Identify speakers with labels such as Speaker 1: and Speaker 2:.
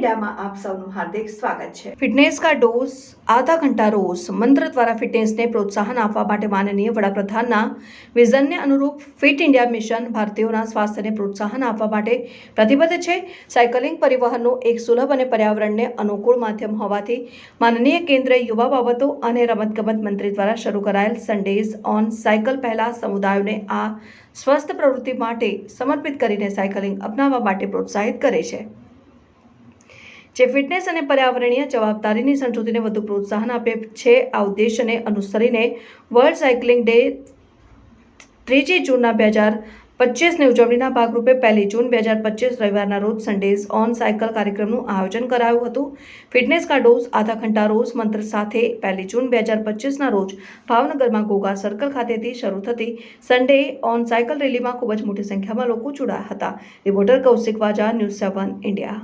Speaker 1: India में आप सबનું हार्दिक स्वागत છે। ફિટનેસ કા ડોઝ આધા ઘંટા રોજ મંત્ર દ્વારા ફિટનેસને પ્રોત્સાહન આપવા માટે માનનીય વડાપ્રધાનના વિઝનને અનુરૂપ ફિટ ઇન્ડિયા મિશન ભારતીયોના સ્વાસ્થ્યને પ્રોત્સાહન આપવા માટે પ્રતિબદ્ધ છે। સાયકલિંગ પરિવહનનું એક સુલભ અને પર્યાવરણને અનુકૂળ માધ્યમ હોવાથી માનનીય કેન્દ્રીય યુવા બાબતો અને રમતગમત મંત્રી દ્વારા શરૂ કરાયેલ સન્ડેઝ ઓન સાયકલ પહેલા સમુદાયોને આ સ્વસ્થ પ્રવૃત્તિ માટે સમર્પિત કરીને સાયકલિંગ અપનાવવા માટે પ્રોત્સાહિત કરે છે, જે ફિટનેસ અને પર્યાવરણીય જવાબદારીની સંસ્કૃતિને વધુ પ્રોત્સાહન આપે છે। આ ઉદ્દેશને અનુસરીને વર્લ્ડ સાયકલિંગ ડે 3 જૂનના 2025ની ઉજવણીના ભાગરૂપે 1 જૂન 2025 રવિવારના રોજ સન્ડેઝ ઓન સાયકલ કાર્યક્રમનું આયોજન કરાયું હતું। ફિટનેસ કા ડોઝ આધા ઘંટા રોજ મંત્ર સાથે 1 જૂન 2025ના રોજ ભાવનગરમાં ગોગા સર્કલ ખાતેથી શરૂ થતી સન્ડે ઓન સાયકલ રેલીમાં ખૂબ જ મોટી સંખ્યામાં લોકો જોડાયા હતા। રિપોર્ટર કૌશિક વાજા, ન્યૂઝ 7 ઇન્ડિયા।